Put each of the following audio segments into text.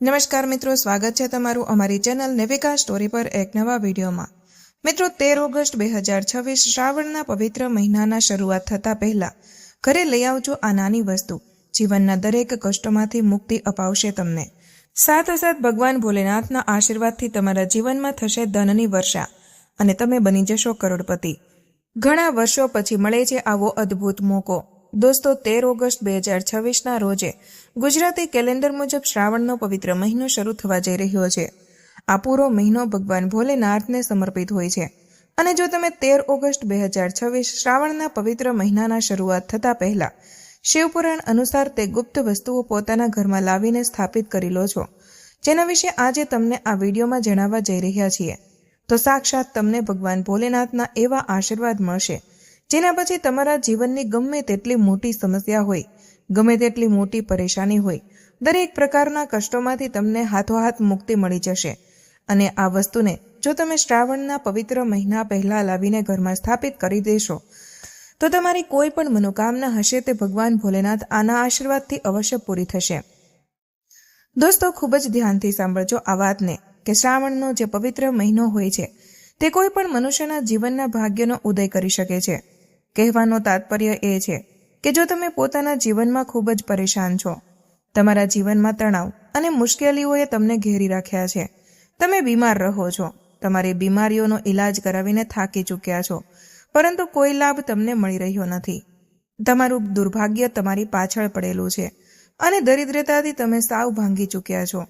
નમસ્કાર મિત્રો, સ્વાગત છે તમારું અમારી ચેનલ નેવિકા સ્ટોરી પર એક નવા વિડીયોમાં। મિત્રો 13 ઓગસ્ટ 2026 શ્રાવણના પવિત્ર મહિનાના શરૂઆત થતા પહેલા ઘરે લઈ આવજો આ નાની વસ્તુ, જીવનના દરેક કષ્ટોમાંથી મુક્તિ અપાવશે તમને। સાથોસાથ ભગવાન ભોલેનાથના આશીર્વાદથી તમારા જીવનમાં થશે ધનની વર્ષા અને તમે બની જશો કરોડપતિ। ઘણા વર્ષો પછી મળે છે આવો અદ્ભુત મોકો। દોસ્તો 13 ઓગસ્ટ 2026ના રોજે ગુજરાતી કેલેન્ડર મુજબ શ્રાવણનો પવિત્ર મહિનો શરૂ થવા જઈ રહ્યો છે। આ પૂરો મહિનો ભગવાન ભોલેનાથને સમર્પિત હોય છે અને જો તમે 13 ઓગસ્ટ 2026 શ્રાવણના પવિત્ર મહિનાના શરૂઆત થતા પહેલા શિવપુરાણ અનુસાર તે ગુપ્ત વસ્તુઓ પોતાના ઘરમાં લાવીને સ્થાપિત કરી લો છો, જેના વિશે આજે તમને આ વિડીયોમાં જણાવવા જઈ રહ્યા છીએ, તો સાક્ષાત તમને ભગવાન ભોલેનાથના એવા આશીર્વાદ મળશે જેના પછી તમારા જીવનની ગમે તેટલી મોટી સમસ્યા હોય, ગમે તેટલી મોટી પરેશાની હોય, દરેક પ્રકારના કષ્ટોમાંથી તમને હાથોહાથ મુક્તિ મળી જશે। અને આ વસ્તુને જો તમે શ્રાવણના પવિત્ર મહિના પહેલા લાવીને ઘરમાં સ્થાપિત કરી દેશો તો તમારી કોઈ પણ મનોકામના હશે તે ભગવાન ભોલેનાથ આના આશીર્વાદથી અવશ્ય પૂરી થશે। દોસ્તો ખૂબ જ ધ્યાનથી સાંભળજો આ વાતને કે શ્રાવણનો જે પવિત્ર મહિનો હોય છે તે કોઈ પણ મનુષ્યના જીવનના ભાગ્યનો ઉદય કરી શકે છે। કહેવાનો તાત્પર્ય એ છે કે જો તમે પોતાના જીવનમાં ખૂબ જ પરેશાન છો, તમારા જીવનમાં તણાવ અને મુશ્કેલીઓએ તમને ઘેરી રાખ્યા છે, તમે બીમાર રહો છો, તમારી બીમારીઓનો ઈલાજ કરાવીને થાકી ચૂક્યા છો, પરંતુ કોઈ લાભ તમને મળી રહ્યો નથી, તમારું દુર્ભાગ્ય તમારી પાછળ પડેલું છે અને દરિદ્રતાથી તમે સાવ ભાંગી ચૂક્યા છો,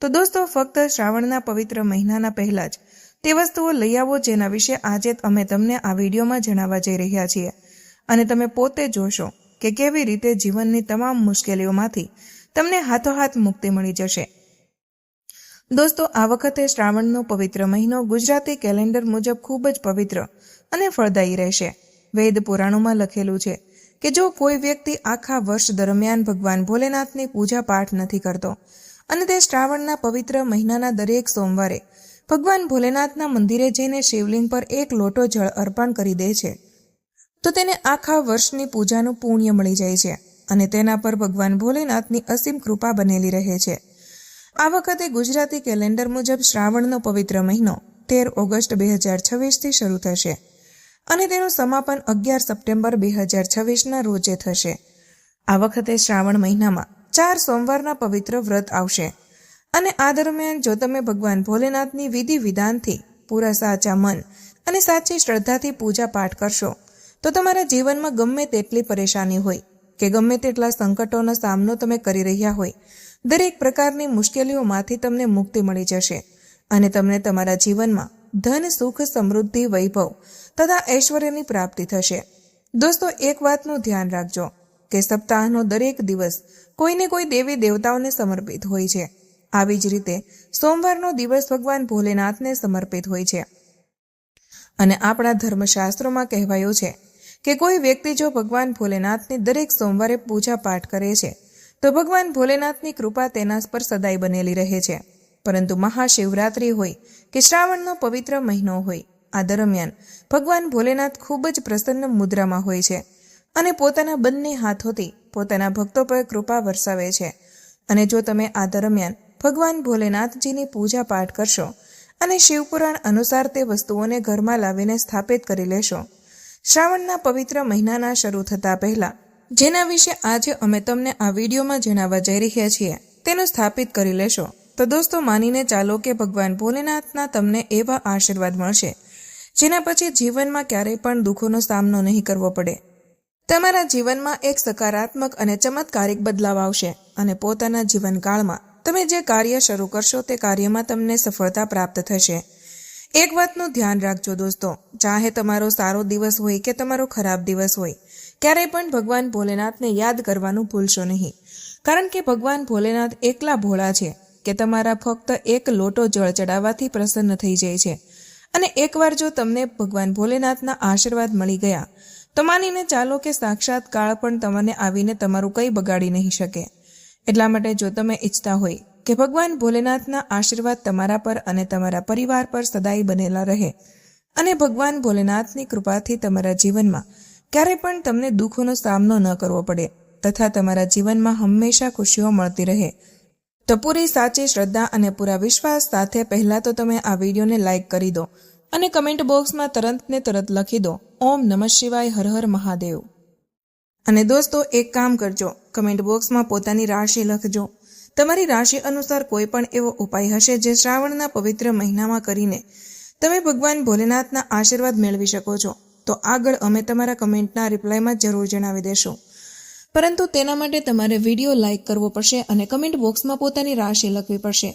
તો દોસ્તો ફક્ત શ્રાવણના પવિત્ર મહિનાના પહેલા જ તે વસ્તુઓ લઈ આવો જેના વિશે આજે અમે તમને આ વિડીયોમાં જણાવવા જઈ રહ્યા છીએ અને તમે પોતે જોશો કે કેવી રીતે જીવનની તમામ મુશ્કેલીઓમાંથી તમને હાથોહાથ મુક્તિ મળી જશે। દોસ્તો આ વખતે શ્રાવણનો પવિત્ર મહિનો ગુજરાતી કેલેન્ડર મુજબ ખૂબ જ પવિત્ર અને ફળદાયી રહેશે। વેદ પુરાણોમાં લખેલું છે કે જો કોઈ વ્યક્તિ આખા વર્ષ દરમિયાન ભગવાન ભોલેનાથની પૂજા પાઠ નથી કરતો અને તે શ્રાવણના પવિત્ર મહિનાના દરેક સોમવારે ભગવાન ભોલેનાથના મંદિરે જઈને શિવલિંગ પર એક લોટો જળ અર્પણ કરી દે છે તો તેને આખા વર્ષની પૂજાનું પુણ્ય મળી જાય છે અને તેના પર ભગવાન ભોલેનાથની અસીમ કૃપા બનેલી રહે છે। આ વખતે ગુજરાતી કેલેન્ડર મુજબ શ્રાવણનો પવિત્ર મહિનો 13 ઓગસ્ટ 2026થી શરૂ થશે અને તેનું સમાપન 11 સપ્ટેમ્બર 2026ના રોજે થશે। આ વખતે શ્રાવણ મહિનામાં 4 સોમવારના પવિત્ર વ્રત આવશે અને આ દરમિયાન જો તમે ભગવાન ભોલેનાથની વિધિ વિધાનથી પૂરા સાચા મન અને સાચી શ્રદ્ધાથી પૂજા પાઠ કરશો તો તમારા જીવનમાં ગમે તેટલી પરેશાની હોય કે ગમે તેટલા સંકટોનો સામનો તમે કરી રહ્યા હોય, દરેક પ્રકારની મુશ્કેલીઓમાંથી તમને મુક્તિ મળી જશે અને તમને તમારા જીવનમાં ધન, સુખ, સમૃદ્ધિ, વૈભવ તથા ઐશ્વર્યની પ્રાપ્તિ થશે। દોસ્તો એક વાતનું ધ્યાન રાખજો કે સપ્તાહનો દરેક દિવસ કોઈને કોઈ દેવી દેવતાઓને સમર્પિત હોય છે, આવી જ રીતે સોમવારનો દિવસ ભગવાન ભોલેનાથને સમર્પિત હોય છે અને આપણા ધર્મશાસ્ત્રોમાં કહેવાયું છે કે કોઈ વ્યક્તિ જો ભગવાન ભોલેનાથની દરેક સોમવારે પૂજા પાઠ કરે છે તો ભગવાન ભોલેનાથની કૃપા તેના પર સદાય બનેલી રહે છે। પરંતુ મહાશિવરાત્રિ હોય કે શ્રાવણનો પવિત્ર મહિનો હોય, આ દરમિયાન ભગવાન ભોલેનાથ ખૂબ જ પ્રસન્ન મુદ્રામાં હોય છે અને પોતાના બંને હાથોથી પોતાના ભક્તો પર કૃપા વરસાવે છે અને જો તમે આ દરમિયાન ભગવાન ભોલેનાથજીની પૂજા પાઠ કરશો અને શિવપુરાણ અનુસાર તે વસ્તુઓને ઘરમાં લાવીને સ્થાપિત કરી લેશો શ્રાવણના પવિત્ર મહિનાના શરૂ થતા પહેલા, જેના વિશે આજે અમે તમને આ વિડીયોમાં જણાવવા જઈ રહ્યા છીએ, તેનું સ્થાપિત કરી લેશો તો દોસ્તો માનીને ચાલો કે ભગવાન ભોલેનાથના તમને એવા આશીર્વાદ મળશે જેના પછી જીવનમાં ક્યારેય પણ દુઃખોનો સામનો નહીં કરવો પડે। તમારા જીવનમાં એક સકારાત્મક અને ચમત્કારિક બદલાવ આવશે અને પોતાના જીવનકાળમાં તમે જે કાર્ય શરૂ કરશો તે કાર્યમાં તમને સફળતા પ્રાપ્ત થશે। એક વાતનું ધ્યાન રાખજો દોસ્તો, ચાહે તમારો સારો દિવસ હોય કે તમારો ખરાબ દિવસ હોય, ક્યારેય પણ ભગવાન ભોલેનાથને યાદ કરવાનું ભૂલશો નહીં, કારણ કે ભગવાન ભોલેનાથ એકલા ભોળા છે કે તમારા ફક્ત એક લોટો જળ ચડાવવાથી પ્રસન્ન થઈ જાય છે અને એકવાર જો તમને ભગવાન ભોલેનાથના આશીર્વાદ મળી ગયા તો માનીને ચાલો કે સાક્ષાત કાળ પણ તમને આવીને તમારું કંઈ બગાડી નહીં શકે। એટલા માટે જો તમે ઈચ્છતા હોય કે ભગવાન ભોલેનાથના આશીર્વાદ તમારા પર અને તમારા પરિવાર પર સદાય બનેલા રહે અને ભગવાન ભોલેનાથની કૃપાથી તમારા જીવનમાં ક્યારે પણ તમને દુઃખોનો સામનો ન કરવો પડે તથા તમારા જીવનમાં હંમેશા ખુશીઓ મળતી રહે, તો પૂરી સાચી શ્રદ્ધા અને પૂરા વિશ્વાસ સાથે પહેલા તો તમે આ વિડીયોને લાઇક કરી દો અને કમેન્ટ બોક્સમાં તરત ને તરત લખી દો ઓમ નમઃ શિવાય, હર હર મહાદેવ. અને દોસ્તો એક કામ કરજો, કમેન્ટ બોક્સમાં પોતાની રાશિ લખજો. તમારી રાશિ અનુસાર કોઈ પણ એવો ઉપાય હશે જે શ્રાવણના પવિત્ર મહિનામાં કરીને તમે ભગવાન ભોલેનાથના આશીર્વાદ મેળવી શકો છો, તો આગળ અમે તમારા કમેન્ટના રિપ્લાયમાં જરૂર જણાવી દેશું. પરંતુ તેના માટે તમારે વિડીયો લાઇક કરવો પડશે અને કમેન્ટ બોક્સમાં પોતાની રાશિ લખવી પડશે.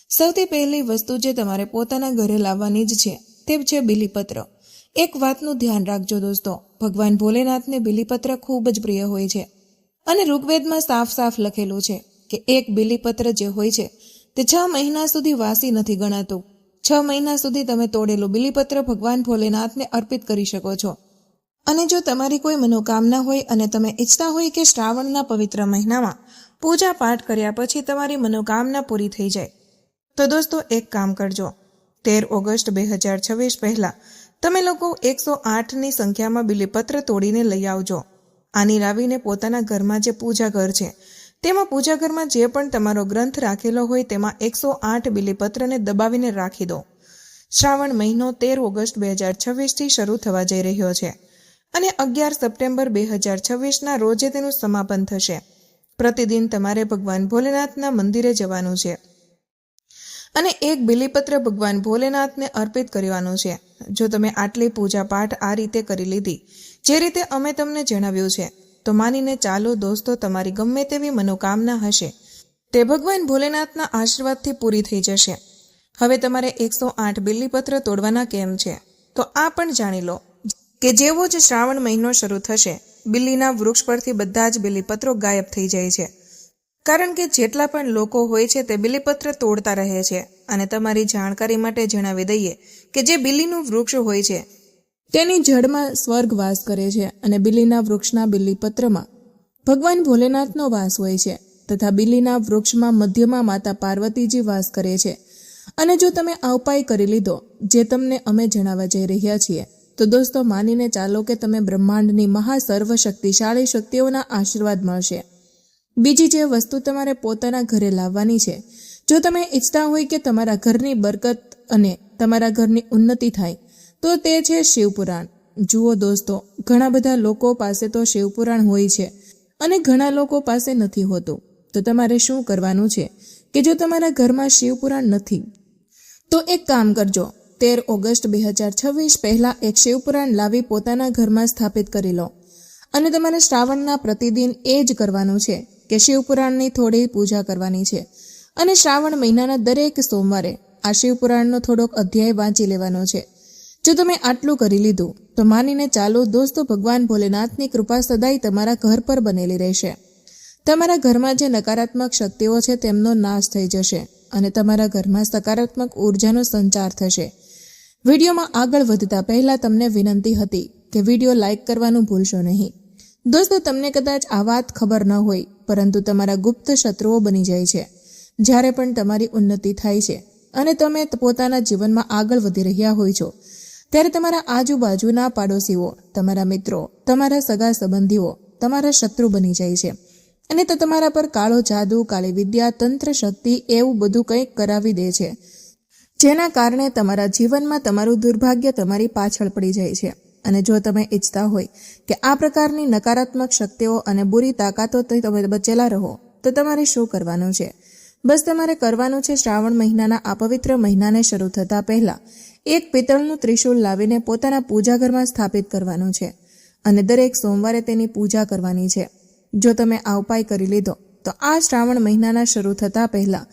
સૌથી પહેલી વસ્તુ જે તમારે પોતાના ઘરે લાવવાની જ છે તે છે બીલીપત્ર. એક વાતનું ધ્યાન રાખજો દોસ્તો, ભગવાન ભોલેનાથને બીલીપત્ર ખૂબ જ પ્રિય હોય છે અને ઋગ્વેદમાં સાફ સાફ લખેલું છે કે એક બીલીપત્ર જે હોય છે તે 6 મહિના સુધી વાસી નથી ગણાતું. 6 મહિના સુધી તમે તોડેલું બીલીપત્ર ભગવાન ભોલેનાથને અર્પિત કરી શકો છો. અને જો તમારી કોઈ મનોકામના હોય અને તમે ઈચ્છતા હોય કે શ્રાવણના પવિત્ર મહિનામાં પૂજા પાઠ કર્યા પછી તમારી મનોકામના પૂરી થઈ જાય, તો દોસ્તો એક કામ કરજો. 13 ઓગસ્ટ 2026 પહેલા તમે લોકો 108ની સંખ્યામાં બીલીપત્ર તોડીને લઈ આવજો. આની લાવીને પોતાના ઘરમાં જે પૂજા ઘર છે તેમાં પૂજા ઘરમાં જે પણ તમારો ગ્રંથ રાખેલો હોય તેમાં 108 બીલીપત્રને દબાવીને રાખી દો. શ્રાવણ મહિનો 13 ઓગસ્ટ 2026થી શરૂ થવા જઈ રહ્યો છે અને 11 સપ્ટેમ્બર 2026ના રોજે તેનું સમાપન થશે. પ્રતિદિન તમારે ભગવાન ભોલેનાથના મંદિરે જવાનું છે અને એક બીલીપત્ર ભગવાન ભોલેનાથને અર્પિત કરવાનું છે. જો તમે આટલી પૂજા પાઠ આ રીતે કરી લીધી જે રીતે અમે તમને જણાવ્યું છે, તો માનીને ચાલો દોસ્તો, તમારી ગમે તેવી મનોકામના હશે તે ભગવાન ભોલેનાથના આશીર્વાદથી પૂરી થઈ જશે. હવે તમારે 108 બીલીપત્ર તોડવાના કેમ છે તો આ પણ જાણી લો કે જેવો જ શ્રાવણ મહિનો શરૂ થશે, બિલ્લીના વૃક્ષ પરથી બધા જ બીલીપત્રો ગાયબ થઈ જાય છે. કારણ કે જેટલા પણ લોકો હોય છે તે બીલીપત્ર તોડતા રહે છે. અને તમારી જાણકારી માટે જણાવી દઈએ કે જે બિલ્લીનું વૃક્ષ હોય છે તેની જડમાં સ્વર્ગ વાસ કરે છે અને બિલ્લીના વૃક્ષના બીલીપત્રમાં ભગવાન ભોલેનાથનો વાસ હોય છે તથા બિલ્લીના વૃક્ષમાં મધ્યમાં માતા પાર્વતીજી વાસ કરે છે. અને જો તમે આ ઉપાય કરી લીધો જે તમને અમે જણાવવા જઈ રહ્યા છીએ, તો દોસ્તો માનીને ચાલો કે તમે બ્રહ્માંડની મહાસર્વશક્તિશાળી શક્તિઓના આશીર્વાદ મળશે. બીજી જે વસ્તુ તમારે પોતાના ઘરે લાવવાની છે, જો તમે ઈચ્છતા હોય કે તમારા ઘરની બરકત અને તમારા ઘરની ઉન્નતિ થાય, તો તે છે શિવપુરાણ. જુઓ દોસ્તો, ઘણા બધા લોકો પાસે તો શિવપુરાણ હોય છે અને ઘણા લોકો પાસે નથી હોતું. તો તમારે શું કરવાનું છે કે જો તમારા ઘરમાં શિવપુરાણ નથી તો એક કામ કરજો, 13 ઓગસ્ટ 2026 પહેલા એક શિવપુરાણ લાવી પોતાના ઘરમાં સ્થાપિત કરી લો. અને તમારે શ્રાવણના પ્રતિદિન એ જ કરવાનું છે કે શિવપુરાણની થોડી પૂજા કરવાની છે અને શ્રાવણ મહિનાના દરેક સોમવારે આ શિવપુરાણનો થોડોક અધ્યાય વાંચી લેવાનો છે. જો તમે આટલું કરી લીધું તો માનીને ચાલો દોસ્તો, ભગવાન ભોલેનાથની કૃપા સદાય તમારા ઘર પર બનેલી રહેશે. તમારા ઘરમાં જે નકારાત્મક શક્તિઓ છે તેમનો નાશ થઈ જશે અને તમારા ઘરમાં સકારાત્મક ઉર્જાનો સંચાર થશે. વિડીયોમાં આગળ વધતા પહેલા તમને વિનંતી હતી કે વિડીયો લાઇક કરવાનું ભૂલશો નહીં. દોસ્તો, તમને કદાચ આ વાત ખબર ન હોય, પરંતુ તમારા ગુપ્ત શત્રુઓ બની જાય છે જ્યારે પણ તમારી ઉન્નતિ થાય છે અને તમે પોતાના જીવનમાં આગળ વધી રહ્યા હોય છો, ત્યારે તમારા આજુબાજુના પાડોશીઓ, તમારા મિત્રો, તમારા સગા સંબંધીઓ તમારા શત્રુ બની જાય છે અને તો તમારા પર કાળો જાદુ, કાળી વિદ્યા, તંત્ર શક્તિ એવું બધું કંઈક કરાવી દે છે, જેના કારણે તમારા જીવનમાં તમારું દુર્ભાગ્ય તમારી પાછળ પડી જાય છે. અને જો તમે ઈચ્છતા હોય કે આ પ્રકારની નકારાત્મક શક્તિઓ અને બુરી તાકાતોથી તમે બચેલા રહો, તો તમારે શું કરવાનું છે? બસ તમારે કરવાનું છે શ્રાવણ મહિનાના આ પવિત્ર મહિનાને શરૂ થતાં પહેલા એક પિત્તળનું ત્રિશૂળ લાવીને પોતાના પૂજા ઘરમાં સ્થાપિત કરવાનું છે અને દરેક સોમવારે તેની પૂજા કરવાની છે. જો તમે આ ઉપાય કરી લીધો તો આ શ્રાવણ મહિનાના શરૂ થતાં પહેલા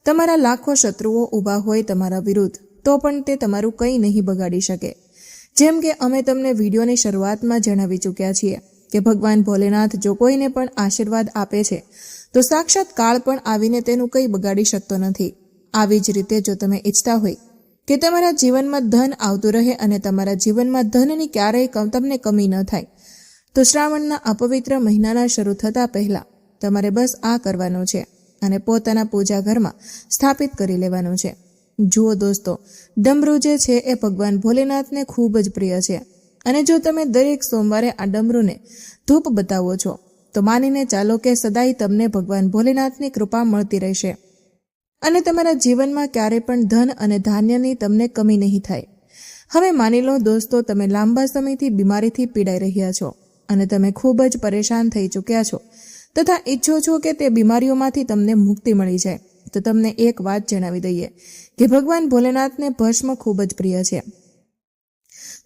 તમારા લાખો શત્રુઓ ઊભા હોય તમારા વિરુદ્ધ, તો પણ તે તમારું કંઈ નહીં બગાડી શકે. જેમ કે અમે તમને વિડીયોની શરૂઆતમાં જણાવી ચૂક્યા છીએ કે ભગવાન ભોલેનાથ જો કોઈને પણ આશીર્વાદ આપે છે તો સાક્ષાત કાળ પણ આવીને તેનું કંઈ બગાડી શકતો નથી. આવી જ રીતે જો તમે ઈચ્છતા હોય કે તમારા જીવનમાં ધન આવતું રહે અને તમારા જીવનમાં ધનની ક્યારેય તમને કમી ન થાય, તો શ્રાવણના અપવિત્ર મહિનાના શરૂ થતાં પહેલાં તમારે બસ આ કરવાનું છે અને પોતાના પૂજા ઘરમાં સ્થાપિત કરી લેવાનું છે. જુઓ દોસ્તો, ડમરૂ જે છે એ ભગવાન ભોલેનાથને ખૂબ જ પ્રિય છે અને જો તમે દરેક સોમવારે આ ડમરૂને ધૂપ બતાવો છો તો માનીને ચાલો કે સદાય તમને ભગવાન ભોલેનાથની કૃપા મળતી રહેશે અને તમારા જીવનમાં ક્યારે પણ ધન અને ધાન્યની તમને કમી નહીં થાય. હવે માની લો દોસ્તો, તમે લાંબા સમયથી બીમારીથી પીડાઈ રહ્યા છો અને તમે ખૂબ જ પરેશાન થઈ ચૂક્યા છો તથા ઈચ્છો છો કે તે બીમારીઓમાંથી તમને મુક્તિ મળી જાય. તો તમને એક વાત જણાવી દઈએ કે ભગવાન ભોલેનાથને ભસ્મ ખૂબ જ પ્રિય છે.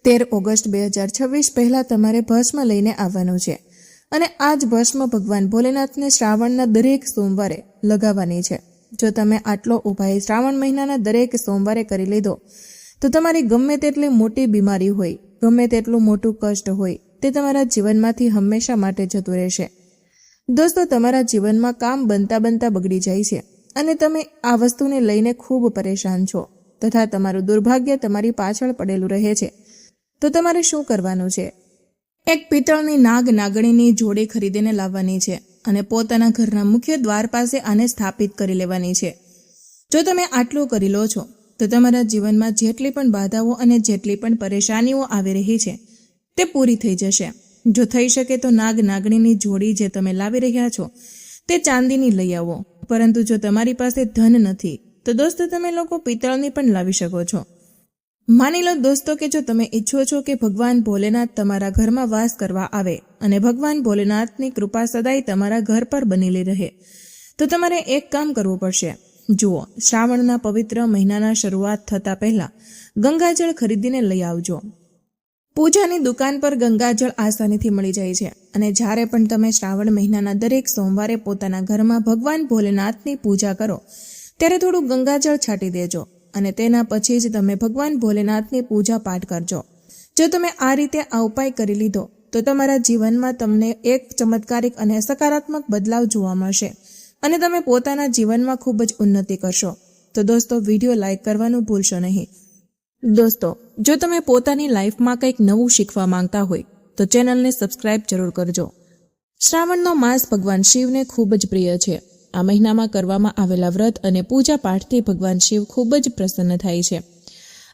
13 ઓગસ્ટ 2026 પહેલા તમારે ભસ્મ લઈને આવવાનું છે અને આ જ ભસ્મ ભગવાન ભોલેનાથને શ્રાવણના દરેક સોમવારે લગાવવાની છે. જો તમે આટલો ઉપાય શ્રાવણ મહિનાના દરેક સોમવારે કરી લીધો તો તમારી ગમે તેટલી મોટી બીમારી હોય, ગમે તેટલું મોટું કષ્ટ હોય, તે તમારા જીવનમાંથી હંમેશા માટે જતું રહેશે. દોસ્તો, તમારા જીવનમાં કામ બનતા બગડી જાય છે અને તમે આ વસ્તુને લઈને ખૂબ પરેશાન છો તથા તમારું દુર્ભાગ્ય તમારી પાછળ પડેલું રહે છે. તો તમારે શું કરવાનું છે? એક પિત્તળની નાગણીની જોડી ખરીદીને લાવવાની છે અને પોતાના ઘરના મુખ્ય દ્વાર પાસે આને સ્થાપિત કરી લેવાની છે. જો તમે આટલું કરી લો છો તો તમારા જીવનમાં જેટલી પણ બાધાઓ અને જેટલી પણ પરેશાનીઓ આવી રહી છે તે પૂરી થઈ જશે. જો થઈ શકે તો નાગણીની જોડી જે તમે લાવી રહ્યા છો તે ચાંદીની લઈ આવો. પરંતુ જો તમારી પાસે ધન નથી તો દોસ્તો તમે લોકો પિત્તળની પણ લાવી શકો છો. માની લો દોસ્તો કે જો તમે ઈચ્છો છો કે ભગવાન ભોલેનાથ તમારા ઘરમાં વાસ કરવા આવે અને ભગવાન ભોલેનાથની કૃપા સદાય તમારા ઘર પર બનેલી રહે તો તમારે એક કામ કરવું પડશે. જુઓ, શ્રાવણના પવિત્ર મહિનાના શરૂઆત થતા પહેલા ગંગાજળ ખરીદીને લઈ આવજો. પૂજાની દુકાન પર ગંગાજળ આસાનીથી મળી જાય છે અને જ્યારે પણ તમે શ્રાવણ મહિનાના દરેક સોમવારે પોતાના ઘરમાં ભગવાન ભોલેનાથની પૂજા કરો ત્યારે થોડું ગંગાજળ છાંટી દેજો અને તેના પછી જ તમે ભગવાન ભોલેનાથની પૂજા પાઠ કરજો. જો તમે આ રીતે આ ઉપાય કરી લીધો તો તમારા જીવનમાં તમને એક ચમત્કારિક અને સકારાત્મક બદલાવ જોવા મળશે અને તમે પોતાના જીવનમાં ખૂબ જ ઉન્નતિ કરશો. તો દોસ્તો, વિડીયો લાઈક કરવાનું ભૂલશો નહીં. દોસ્તો, જો તમે પોતાની લાઈફમાં કંઈક નવું શીખવા માંગતા હોય તો ચેનલને સબસ્ક્રાઇબ જરૂર કરજો. શ્રાવણનો માસ ભગવાન શિવને ખૂબ જ પ્રિય છે. આ મહિનામાં કરવામાં આવેલા વ્રત અને પૂજા પાઠથી ભગવાન શિવ ખૂબ જ પ્રસન્ન થાય છે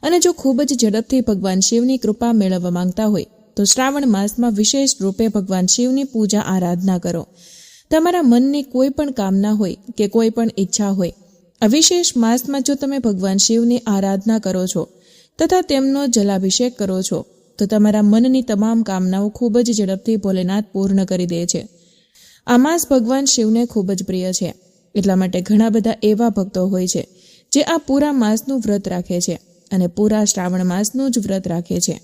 અને જો ખૂબ જ ઝડપથી ભગવાન શિવની કૃપા મેળવવા માંગતા હોય તો શ્રાવણ માસમાં વિશેષ રૂપે ભગવાન શિવની પૂજા આરાધના કરો. તમારા મનની કોઈ પણ કામના હોય કે કોઈ પણ ઈચ્છા હોય, આ વિશેષ માસમાં જો તમે ભગવાન શિવની આરાધના કરો છો તથા તેમનો જલાભિષેક કરો છો તો તમારા મનની તમામ કામનાઓ ખૂબ જ ઝડપથી ભોલેનાથ પૂર્ણ કરી દે છે. આ માસ ભગવાન શિવને ખૂબ જ પ્રિય છે. એટલા માટે ઘણા બધા એવા ભક્તો હોય છે જે આ પૂરા માસનું વ્રત રાખે છે અને પૂરા શ્રાવણ માસનું જ વ્રત રાખે છે.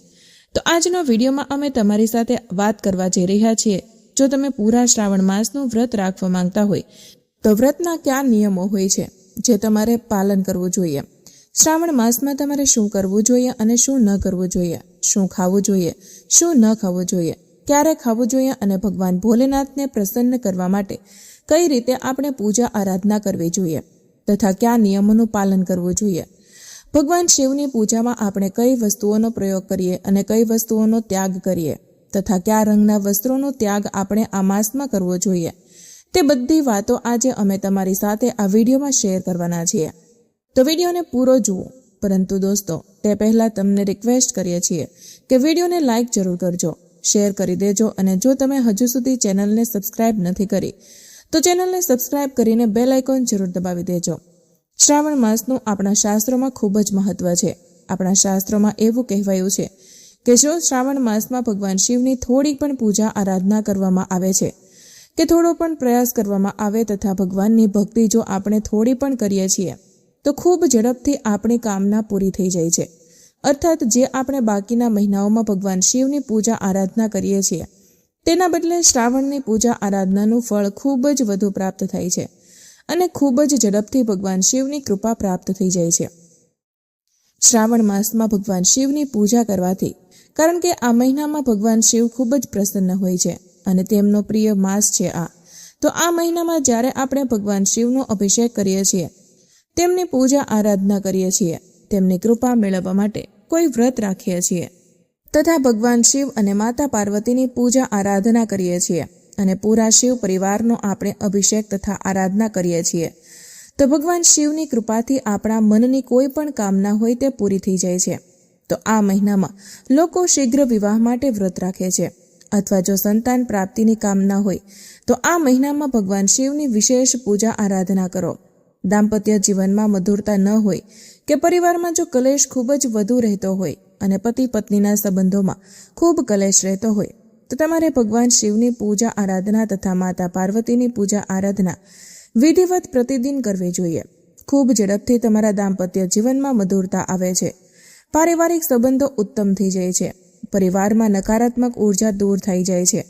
તો આજના વિડીયોમાં અમે તમારી સાથે વાત કરવા જઈ રહ્યા છીએ. જો તમે પૂરા શ્રાવણ માસનું વ્રત રાખવા માંગતા હોય તો વ્રતના કયા નિયમો હોય છે જે તમારે પાલન કરવું જોઈએ, શ્રાવણ માસમાં તમારે શું કરવું જોઈએ અને શું ન કરવું જોઈએ, શું ખાવું જોઈએ, શું ન ખાવું જોઈએ, ક્યારે ખાવું જોઈએ અને ભગવાન ભોલેનાથને પ્રસન્ન કરવા માટે કઈ રીતે આપણે પૂજા આરાધના કરવી જોઈએ તથા કયા નિયમોનું પાલન કરવું જોઈએ. ભગવાન શિવની પૂજામાં આપણે કઈ વસ્તુઓનો પ્રયોગ કરીએ અને કઈ વસ્તુઓનો ત્યાગ કરીએ તથા કયા રંગના વસ્ત્રોનો ત્યાગ આપણે આ માસમાં કરવો જોઈએ, તે બધી વાતો આજે અમે તમારી સાથે આ વિડીયોમાં શેર કરવાના છીએ. તો વિડીયોને પૂરો જુઓ. પરંતુ દોસ્તો, તે પહેલાં તમને રિક્વેસ્ટ કરીએ છીએ કે વિડીયોને લાઇક જરૂર કરજો, શેર કરી દેજો અને જો તમે હજુ સુધી ચેનલને સબસ્ક્રાઇબ નથી કરી તો ચેનલને સબસ્ક્રાઇબ કરીને બેલ આઇકોન જરૂર દબાવી દેજો. શ્રાવણ માસનું આપણા શાસ્ત્રોમાં ખૂબ જ મહત્વ છે. આપણા શાસ્ત્રોમાં એવું કહેવાયું છે કે જો શ્રાવણ માસમાં ભગવાન શિવની થોડી પણ પૂજા આરાધના કરવામાં આવે છે કે થોડો પણ પ્રયાસ કરવામાં આવે તથા ભગવાનની ભક્તિ જો આપણે થોડી પણ કરીએ છીએ તો ખૂબ ઝડપથી આપણી કામના પૂરી થઈ જાય છે. અર્થાત જે આપણે બાકીના મહિનાઓમાં ભગવાન શિવની પૂજા આરાધના કરીએ છીએ તેના બદલે શ્રાવણની પૂજા આરાધનાનું ફળ ખૂબ જ વધુ પ્રાપ્ત થાય છે અને ખૂબ જ ઝડપથી ભગવાન શિવની કૃપા પ્રાપ્ત થઈ જાય છે. શ્રાવણ માસમાં ભગવાન શિવની પૂજા કરવાથી, કારણ કે આ મહિનામાં ભગવાન શિવ ખૂબ જ પ્રસન્ન હોય છે અને તેમનો પ્રિય માસ છે આ, તો આ મહિનામાં જ્યારે આપણે ભગવાન શિવનો અભિષેક કરીએ છીએ, તેમની પૂજા આરાધના કરીએ છીએ, તેમની કૃપા મેળવવા માટે કોઈ વ્રત રાખીએ છીએ તથા ભગવાન શિવ અને માતા પાર્વતીની પૂજા આરાધના કરીએ છીએ અને પૂરા શિવ પરિવારનો આપણે અભિષેક તથા આરાધના કરીએ છીએ તો ભગવાન શિવની કૃપાથી આપણા મનની કોઈ પણ કામના હોય તે પૂરી થઈ જાય છે. તો આ મહિનામાં લોકો શીઘ્ર વિવાહ માટે વ્રત રાખે છે અથવા જો સંતાન પ્રાપ્તિની કામના હોય તો આ મહિનામાં ભગવાન શિવની વિશેષ પૂજા આરાધના કરો. દાંપત્ય જીવનમાં મધુરતા ન હોય કે પરિવારમાં જો કલેશ ખૂબ જ વધુ રહેતો હોય અને પતિ પત્નીના સંબંધોમાં ખૂબ કલેશ રહેતો હોય તો તમારે ભગવાન શિવની પૂજા આરાધના તથા માતા પાર્વતીની પૂજા આરાધના વિધિવત પ્રતિદિન કરવી જોઈએ. ખૂબ ઝડપથી તમારા દાંપત્ય જીવનમાં મધુરતા આવે છે. પારિવારિક સંબંધો ઉત્તમ થઈ જાય છે. પરિવારમાં નકારાત્મક ઉર્જા દૂર થઈ જાય છે.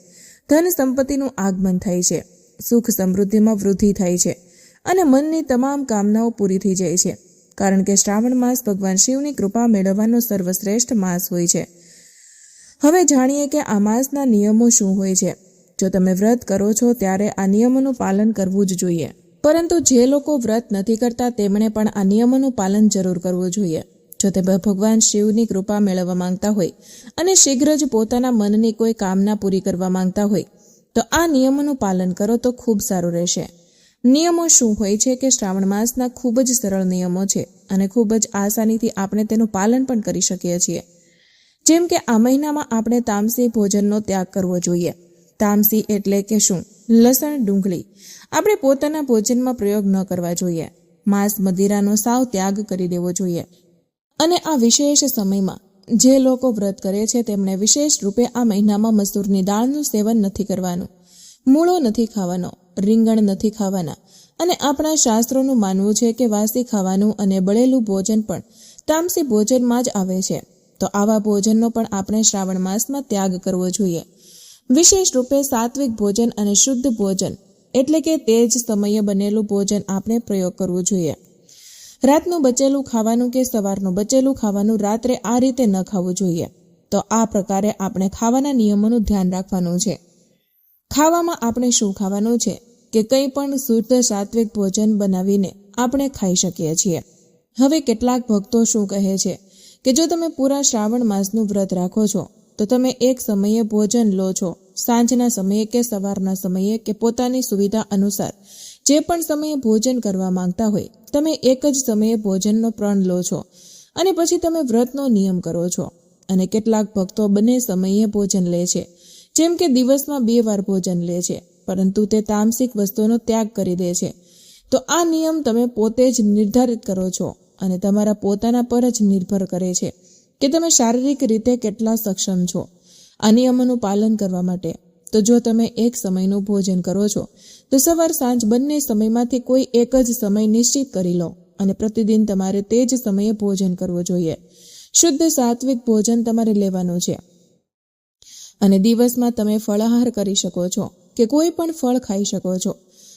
ધન સંપત્તિનું આગમન થાય છે. સુખ સમૃદ્ધિમાં વૃદ્ધિ થાય છે અને મનની તમામ કામનાઓ પૂરી થઈ જાય છે. કારણ કે શ્રાવણ માસ ભગવાન શિવની કૃપા મેળવવાનો સર્વશ્રેષ્ઠ માસ હોય છે. હવે જાણીએ કે આ માસના નિયમો શું હોય છે. જો તમે વ્રત કરો છો ત્યારે આ નિયમોનું પાલન કરવું જ જોઈએ. પરંતુ જે લોકો વ્રત નથી કરતા તેમણે પણ આ નિયમોનું પાલન જરૂર કરવું જોઈએ. જો તે ભગવાન શિવની કૃપા મેળવવા માંગતા હોય અને શીઘ્ર જ પોતાના મનની કોઈ કામના પૂરી કરવા માંગતા હોય તો આ નિયમોનું પાલન કરો તો ખૂબ સારું રહેશે. નિયમો શું હોય છે કે શ્રાવણ માસના ખૂબ જ સરળ નિયમો છે અને ખૂબ જ આસાનીથી આપણે તેનું પાલન પણ કરી શકીએ છીએ. જેમ કે આ મહિનામાં આપણે તામસી ભોજનનો ત્યાગ કરવો જોઈએ. તામસી એટલે કે શું? લસણ, ડુંગળી આપણે પોતાના ભોજનમાં પ્રયોગ ન કરવા જોઈએ. માંસ મદિરાનો સાવ ત્યાગ કરી દેવો જોઈએ. અને આ વિશેષ સમયમાં જે લોકો વ્રત કરે છે તેમણે વિશેષ રૂપે આ મહિનામાં મસૂરની દાળનું સેવન નથી કરવાનું, મૂળો નથી ખાવાનો, રીંગણ નથી ખાવાના અને આપણા શાસ્ત્રોનું માનવું છે કે વાસી ખાવાનું અને બળેલું ભોજન પણ તામસી ભોજનમાં જ આવે છે. તો આવા ભોજનનો પણ આપણે શ્રાવણ માસમાં ત્યાગ કરવો જોઈએ. વિશેષ રૂપે સાત્વિક ભોજન અને શુદ્ધ ભોજન એટલે કે તે જ સમયે બનેલું ભોજન આપણે પ્રયોગ કરવો જોઈએ. રાતનું બચેલું ખાવાનું કે સવારનું બચેલું ખાવાનું રાત્રે આ રીતે ન ખાવું જોઈએ. તો આ પ્રકારે આપણે ખાવાના નિયમોનું ધ્યાન રાખવાનું છે. ખાવામાં આપણે શું ખાવાનું છે કે કંઈ પણ શુદ્ધ સાત્વિક ભોજન બનાવીને આપણે ખાઈ શકીએ છીએ. હવે કેટલાક ભક્તો શું કહે છે કે જો તમે પૂરા શ્રાવણ માસનું વ્રત રાખો છો તો તમે એક સમયે ભોજન લો છો. સાંજના સમયે કે સવારના સમયે કે પોતાની સુવિધા અનુસાર જે પણ સમયે ભોજન કરવા માંગતા હોય તમે એક જ સમયે ભોજનનો પ્રણ લો છો અને પછી તમે વ્રતનો નિયમ કરો છો. અને કેટલાક ભક્તો બંને સમયે ભોજન લે છે, જેમ કે દિવસમાં 2 વાર ભોજન લે છે, પરંતુ તે તામસિક વસ્તુનો ત્યાગ કરી દે છે. તો આ નિયમ તમે પોતે જ નિર્ધારિત કરો છો અને તમારા પોતાના પર જ નિર્ભર કરે છે કે તમે શારીરિક રીતે કેટલા સક્ષમ છો આ નિયમોનું પાલન કરવા માટે. તો જો તમે એક સમયનું ભોજન કરો છો તો સવાર સાંજ બંને સમયમાંથી કોઈ એક જ સમય નિશ્ચિત કરી લો અને પ્રતિદિન તમારે તે જ સમયે ભોજન કરવું જોઈએ. શુદ્ધ સાત્વિક ભોજન તમારે લેવાનું છે અને દિવસમાં તમે ફળાહાર કરી શકો છો કે કોઈ પણ ફળ ખાઈ શકો છો.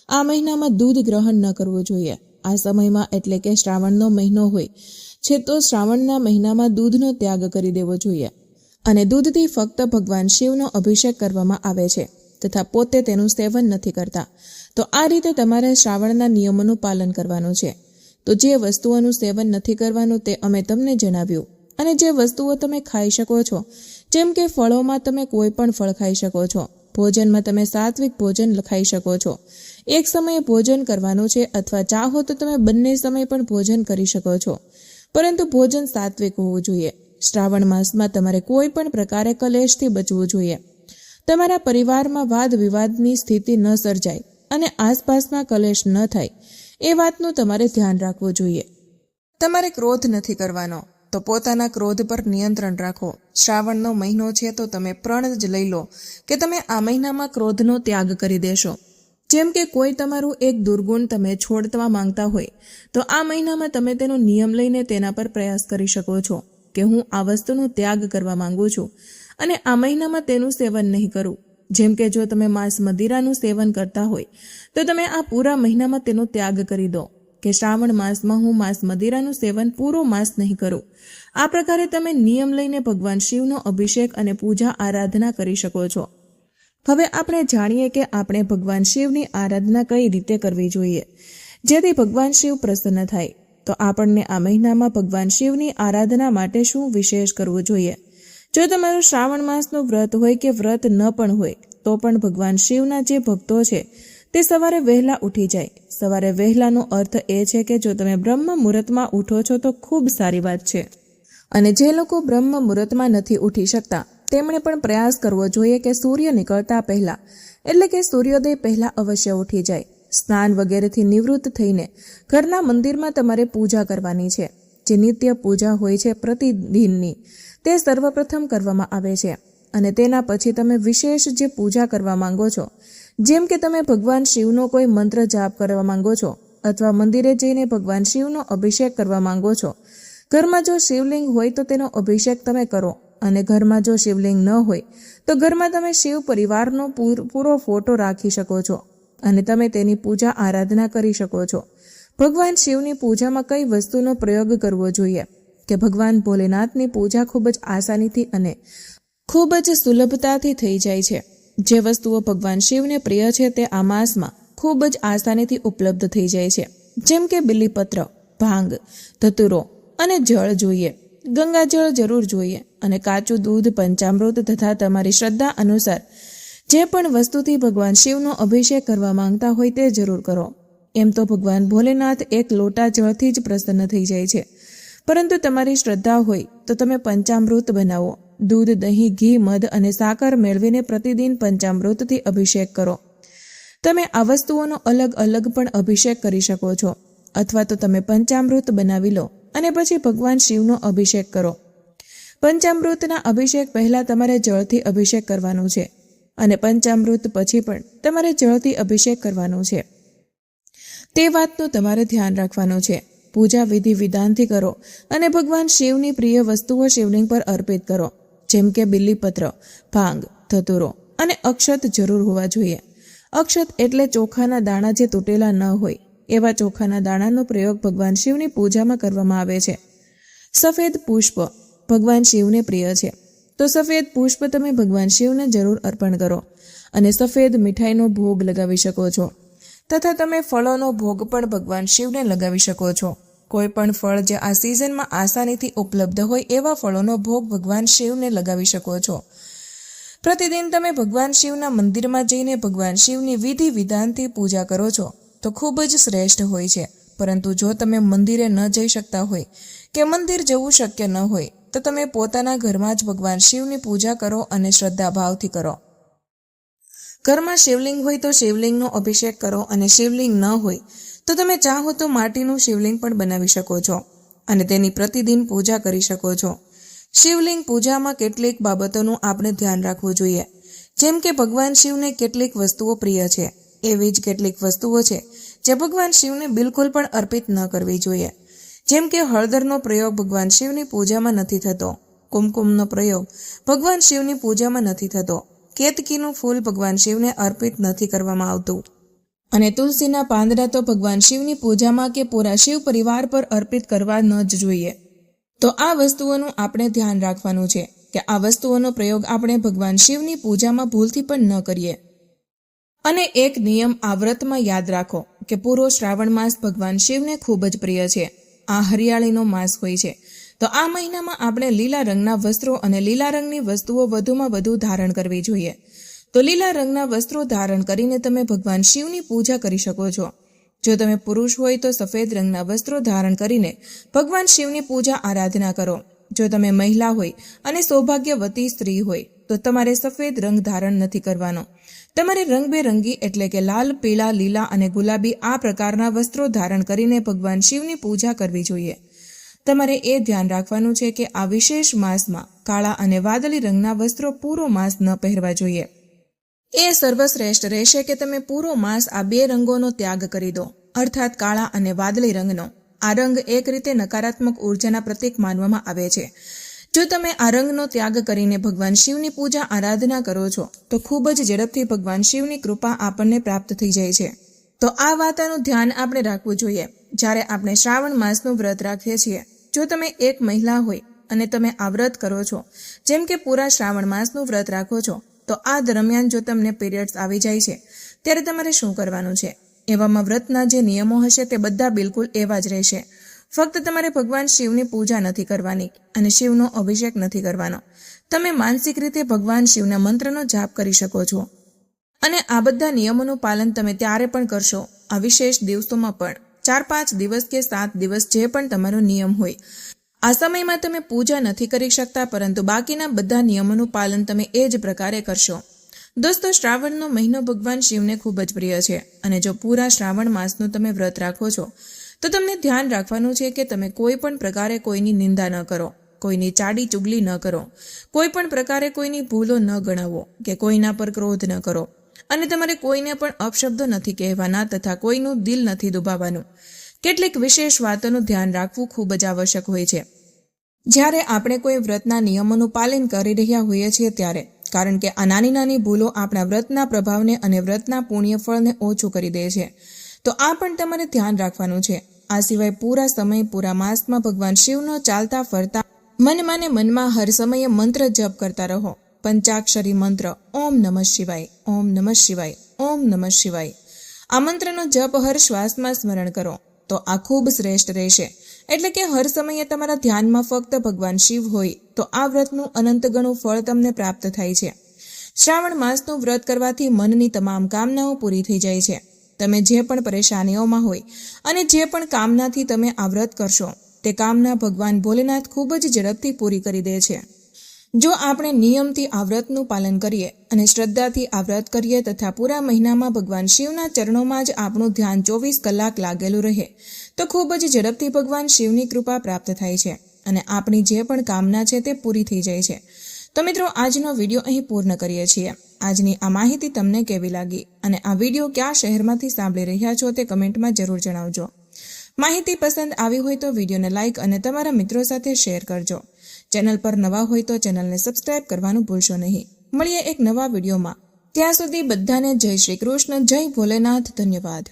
આ મહિનામાં દૂધ ગ્રહણ ન કરવું જોઈએ. આ સમયમાં એટલે કે શ્રાવણનો મહિનો હોય છે તો શ્રાવણના મહિનામાં દૂધનો ત્યાગ કરી દેવો જોઈએ અને દૂધથી ફક્ત ભગવાન શિવનો અભિષેક કરવામાં આવે છે તથા પોતે તેનું સેવન નથી કરતા. તો આ રીતે તમારે શ્રાવણના નિયમોનું પાલન કરવાનું છે. તો જે વસ્તુઓનું સેવન નથી કરવાનું તે અમે તમને જણાવ્યું. અને જે વસ્તુઓ તમે ખાઈ શકો છો, જેમ કે ફળોમાં તમે કોઈ પણ ફળ ખાઈ શકો છો, ભોજનમાં તમે સાત્વિક ભોજન ખાઈ શકો છો. એક સમયે ભોજન કરવાનું છે અથવા ચાહો તો તમે બંને સમય પણ ભોજન કરી શકો છો, પરંતુ ભોજન સાત્વિક હોવું જોઈએ. શ્રાવણ માસમાં તમારે કોઈ પણ પ્રકારે કલેશથી બચવું જોઈએ. તમારા પરિવારમાં વાદ વિવાદની સ્થિતિ ન સર્જાય અને આસપાસમાં કલેશ ન થાય એ વાતનું તમારે ધ્યાન રાખવું જોઈએ. તમારે ક્રોધ નથી કરવાનો, તો પોતાના ક્રોધ પર નિયંત્રણ રાખો. શ્રાવણનો મહિનો છે તો તમે પ્રણ જ લઈ લો કે તમે આ મહિનામાં ક્રોધનો ત્યાગ કરી દેશો. જેમ કે કોઈ તમારું એક દુર્ગુણ તમે છોડવા માંગતા હોય તો આ મહિનામાં તમે તેનો નિયમ લઈને તેના પર પ્રયાસ કરી શકો છો કે હું આ વસ્તુનો ત્યાગ કરવા માંગુ છું અને આ મહિનામાં તેનું સેવન નહીં કરું. જેમ કે જો તમે માંસ મદિરાનું સેવન કરતા હોય તો તમે આ પૂરા મહિનામાં તેનો ત્યાગ કરી દો કે શ્રાવણ માસમાં હું માંસ મદિરાનું સેવન પૂરો માસ નહીં કરું. આ પ્રકારે તમે નિયમ લઈને ભગવાન શિવનો અભિષેક અને પૂજા આરાધના કરી શકો છો. હવે આપણે જાણીએ કે આપણે ભગવાન શિવની આરાધના કઈ રીતે કરવી જોઈએ જેથી ભગવાન શિવ પ્રસન્ન થાય. તો આપણને આ મહિનામાં ભગવાન શિવની આરાધના માટે શું વિશેષ કરવું જોઈએ? જો તમારું શ્રાવણ માસનું વ્રત હોય કે વ્રત ન પણ હોય તો પણ ભગવાન શિવના જે ભક્તો છે તે સવારે વહેલા ઉઠી જાય. સવારે વહેલાનો અર્થ એ છે કે જો તમે બ્રહ્મ મુહૂર્તમાં ઉઠો છો તો ખૂબ સારી વાત છે. અને જે લોકો બ્રહ્મ મુહૂર્તમાં નથી ઉઠી શકતા તેમણે પણ પ્રયાસ કરવો જોઈએ કે સૂર્ય નીકળતા પહેલા એટલે કે સૂર્યોદય પહેલા અવશ્ય ઉઠી જાય. સ્નાન વગેરેથી નિવૃત્ત થઈને ઘરના મંદિરમાં તમારે પૂજા કરવાની છે. જે નિત્ય પૂજા હોય છે પ્રતિદિનની, તે સર્વપ્રથમ કરવામાં આવે છે. અને તેના પછી તમે વિશેષ જે પૂજા કરવા માંગો છો, જેમ કે તમે ભગવાન શિવનો કોઈ મંત્ર જાપ કરવા માંગો છો અથવા મંદિરે જઈને ભગવાન શિવનો અભિષેક કરવા માંગો છો. ઘરમાં જો શિવલિંગ હોય તો તેનો અભિષેક તમે કરો, અને ઘરમાં જો શિવલિંગ ન હોય તો ઘરમાં તમે શિવ પરિવારનો પૂરો ફોટો રાખી શકો છો અને તમે તેની પૂજા આરાધના કરી શકો છો. ભગવાન શિવની પૂજામાં કઈ વસ્તુનો પ્રયોગ કરવો જોઈએ કે ભગવાન ભોલેનાથની પૂજા ખૂબ જ આસાનીથી અને ખૂબ જ સુલભતાથી થઈ જાય છે. જે વસ્તુઓ ભગવાન શિવને પ્રિય છે તે આ માસમાં ખૂબ જ આસાનીથી ઉપલબ્ધ થઈ જાય છે. જેમ કે બિલીપત્ર, ભાંગ, ધતુરો અને જળ જોઈએ. ગંગાજળ જરૂર જોઈએ અને કાચું દૂધ, પંચામૃત તથા તમારી શ્રદ્ધા અનુસાર જે પણ વસ્તુથી ભગવાન શિવનો અભિષેક કરવા માંગતા હોય તે જરૂર કરો. એમ તો ભગવાન ભોલેનાથ એક લોટા જળથી જ પ્રસન્ન થઈ જાય છે, પરંતુ તમારી શ્રદ્ધા હોય તો તમે પંચામૃત બનાવો. દૂધ, દહીં, ઘી, મધ અને સાકર મેળવીને પ્રતિદિન પંચામૃતથી અભિષેક કરો. તમે આ વસ્તુઓનો અલગ અલગ પણ અભિષેક કરી શકો છો, અથવા તો તમે પંચામૃત બનાવી લો અને પછી ભગવાન શિવનો અભિષેક કરો. પંચામૃતના અભિષેક પહેલા તમારે જળથી અભિષેક કરવાનો છે અને પંચામૃત પછી પણ તમારે જળથી અભિષેક કરવાનો છે. તે વાતનું તમારે ધ્યાન રાખવાનું છે. પૂજા વિધિ વિધાનથી કરો અને ભગવાન શિવની પ્રિય વસ્તુઓ શિવલિંગ પર અર્પિત કરો. જેમ કે બિલીપત્ર, ભાંગ, ધતુરો અને અક્ષત જરૂર હોવા જોઈએ. અક્ષત એટલે ચોખાના દાણા જે તૂટેલા ન હોય એવા ચોખાના દાણાનો પ્રયોગ ભગવાન શિવની પૂજામાં કરવામાં આવે છે. સફેદ પુષ્પ ભગવાન શિવને પ્રિય છે, તો સફેદ પુષ્પ તમે ભગવાન શિવને જરૂર અર્પણ કરો અને સફેદ મીઠાઈનો ભોગ લગાવી શકો છો. તથા તમે ફળોનો ભોગ પણ ભગવાન શિવને લગાવી શકો છો. કોઈ પણ ફળ જે આ સિઝનમાં આસાનીથી ઉપલબ્ધ હોય એવા ફળોનો ભોગ ભગવાન શિવને લગાવી શકો છો. પ્રતિદિન તમે ભગવાન શિવના મંદિરમાં જઈને ભગવાન શિવની વિધિ વિધાનથી પૂજા કરો છો તો ખૂબ જ શ્રેષ્ઠ હોય છે. પરંતુ જો તમે મંદિરે ન જઈ શકતા હોય કે મંદિર જવું શક્ય ન હોય તો તમે પોતાના ઘરમાં જ ભગવાન શિવની પૂજા કરો અને શ્રદ્ધાભાવથી કરો. ઘરમાં શિવલિંગ હોય તો શિવલિંગનો અભિષેક કરો અને શિવલિંગ ન હોય તો તમે ચાહો તો માટીનું શિવલિંગ પણ બનાવી શકો છો અને તેની પ્રતિદિન પૂજા કરી શકો છો. શિવલિંગ પૂજામાં કેટલીક બાબતોનું આપણે ધ્યાન રાખવું જોઈએ. જેમ કે ભગવાન શિવને કેટલીક વસ્તુઓ પ્રિય છે, એવી જ કેટલીક વસ્તુઓ છે જે ભગવાન શિવને બિલકુલ પણ અર્પિત ન કરવી જોઈએ. જેમ કે હળદરનો પ્રયોગ ભગવાન શિવની પૂજામાં નથી થતો. કુમકુમનો પ્રયોગ ભગવાન શિવની પૂજામાં નથી થતો. કેતકીનું ફૂલ ભગવાન શિવને અર્પિત નથી કરવામાં આવતું. અને તુલસીના પાંદડા તો ભગવાન શિવની પૂજામાં કે પૂરા શિવ પરિવાર પર અર્પિત કરવા ન જ જોઈએ. તો આ વસ્તુઓનું આપણે ધ્યાન રાખવાનું છે કે આ વસ્તુઓનો પ્રયોગ આપણે ભગવાન શિવની પૂજામાં ભૂલથી પણ ન કરીએ. અને એક નિયમ આ વ્રતમાં યાદ રાખો કે પૂરો શ્રાવણ માસ ભગવાન શિવને ખૂબ જ પ્રિય છે. આ હરિયાળીનો માસ હોય છે, તો આ મહિનામાં આપણે લીલા રંગના વસ્ત્રો અને લીલા રંગની વસ્તુઓ વધુમાં વધુ ધારણ કરવી જોઈએ. તો લીલા રંગના વસ્ત્રો ધારણ કરીને તમે ભગવાન શિવની પૂજા કરી શકો છો. જો તમે પુરુષ હોય તો સફેદ રંગના વસ્ત્રો ધારણ કરીને ભગવાન શિવની પૂજા આરાધના કરો. જો તમે મહિલા હોય અને સૌભાગ્યવતી સ્ત્રી હોય તો તમારે સફેદ રંગ ધારણ નથી કરવાનો. તમારે રંગબેરંગી એટલે કે લાલ, પીળા, લીલા અને ગુલાબી આ પ્રકારના વસ્ત્રો ધારણ કરીને ભગવાન શિવની પૂજા કરવી જોઈએ. તમારે એ ધ્યાન રાખવાનું છે કે આ વિશેષ માસમાં કાળા અને વાદળી રંગના વસ્ત્રો પૂરો માસ ન પહેરવા જોઈએ. એ સર્વશ્રેષ્ઠ રહેશે કે તમે પૂરો માસ આ બે રંગોનો ત્યાગ કરી દો, અર્થાત કાળા અને વાદળી રંગનો. આ રંગ એક રીતે નકારાત્મક ઉર્જાના પ્રતીક માનવામાં આવે છે. જો તમે આ રંગનો ત્યાગ કરીને ભગવાન શિવની પૂજા આરાધના કરો છો તો ખૂબ જ ઝડપથી ભગવાન શિવની કૃપા આપણને પ્રાપ્ત થઈ જાય છે. તો આ વાતનું ધ્યાન આપણે રાખવું જોઈએ જ્યારે આપણે શ્રાવણ માસનું વ્રત રાખીએ છીએ. જો તમે એક મહિલા હોય અને તમે આ વ્રત કરો છો, જેમ કે પૂરા શ્રાવણ માસનું વ્રત રાખો છો, તો આ દરમિયાન જો તમને પીરિયડ્સ આવી જાય છે ત્યારે તમારે શું કરવાનું છે? એવામાં વ્રતના જે નિયમો હશે તે બધા બિલકુલ એવા જ રહેશે. ફક્ત તમારે ભગવાન શિવની પૂજા નથી કરવાની અને શિવનો અભિષેક નથી કરવાનો. તમે માનસિક રીતે ભગવાન શિવના મંત્રનો જાપ કરી શકો છો અને આ બધા નિયમોનું પાલન તમે ત્યારે પણ કરશો, આ વિશેષ દિવસોમાં પણ 4-5 દિવસ કે 7 દિવસ જે પણ તમારો નિયમ હોય. આ સમયમાં તમે પૂજા નથી કરી શકતા પરંતુ બાકીના બધા નિયમોનું પાલન તમે એ જ પ્રકારે કરશો દોસ્તો, શ્રાવણનો મહિનો ભગવાન શિવને ખૂબ જ પ્રિય છે અને જો પૂરા શ્રાવણ માસનું તમે વ્રત રાખો છો તો તમને ધ્યાન રાખવાનું છે કે તમે કોઈ પણ પ્રકારે કોઈની નિંદા ન કરો, કોઈની ચાડી ચુગલી ન કરો, કોઈ પણ પ્રકારે કોઈની ભૂલો ન ગણાવો કે કોઈના પર ક્રોધ ન કરો અને તમારે કોઈને પણ અપશબ્દો નથી કહેવાના તથા કોઈનું દિલ નથી દુભાવવાનું. કેટલીક વિશેષ વાતોનું ધ્યાન રાખવું ખૂબ જ આવશ્યક હોય છે જ્યારે આપણે કોઈ વ્રતના નિયમોનું પાલન કરી રહ્યા હોઈએ છીએ ત્યારે, કારણ કે આ નાની નાની ભૂલો આપણા વ્રતના પ્રભાવને અને વ્રતના પુણ્ય ફળને ઓછું કરી દે છે. તો આ પણ તમારે ધ્યાન રાખવાનું છે. આ સિવાય પૂરા સમય પૂરા માસમાં ભગવાન શિવનો ચાલતા ફરતા મનમાં ને મનમાં હર સમયે મંત્ર જપ કરતા રહો. પંચાક્ષરી મંત્ર ઓમ નમઃ શિવાય, ઓમ નમઃ શિવાય, ઓમ નમઃ શિવાય. આ મંત્રનો જપ હર શ્વાસમાં સ્મરણ કરો તો આ ખૂબ શ્રેષ્ઠ રહેશે. એટલે કે હર સમયે તમારા ધ્યાનમાં ફક્ત ભગવાન શિવ હોય તો આ વ્રતનું અનંત ગણું ફળ તમને પ્રાપ્ત થાય છે. શ્રાવણ માસનું વ્રત કરવાથી મનની તમામ કામનાઓ પૂરી થઈ જાય છે. તમે જે પણ પરેશાનીઓમાં હોય અને જે પણ કામનાથી તમે આ વ્રત કરશો તે કામના ભગવાન ભોલેનાથ ખૂબ જ ઝડપથી પૂરી કરી દે છે. જો આપણે નિયમથી આ વ્રતનું પાલન કરીએ અને શ્રદ્ધાથી આ વ્રત કરીએ તથા પૂરા મહિનામાં ભગવાન શિવના ચરણોમાં જ આપણું ધ્યાન 24 કલાક લાગેલું રહે તો ખૂબ જ ઝડપથી ભગવાન શિવની કૃપા પ્રાપ્ત થાય છે અને આપણી જે પણ કામના છે તે પૂરી થઈ જાય છે. તો મિત્રો, આજનો વિડીયો અહીં પૂર્ણ કરીએ છીએ. આજની આ માહિતી તમને કેવી લાગી અને આ વિડીયો કયા શહેરમાંથી સાંભળી રહ્યા છો તે કમેન્ટમાં જરૂર જણાવજો. માહિતી પસંદ આવી હોય તો વિડીયોને લાઇક અને તમારા મિત્રો સાથે શેર કરજો. ચેનલ પર નવા હોય તો ચેનલને સબસ્ક્રાઇબ કરવાનું ભૂલશો નહીં. મળીએ એક નવા વિડીયોમાં. ત્યાં સુધી બધાને જય શ્રી કૃષ્ણ, જય ભોલેનાથ, ધન્યવાદ.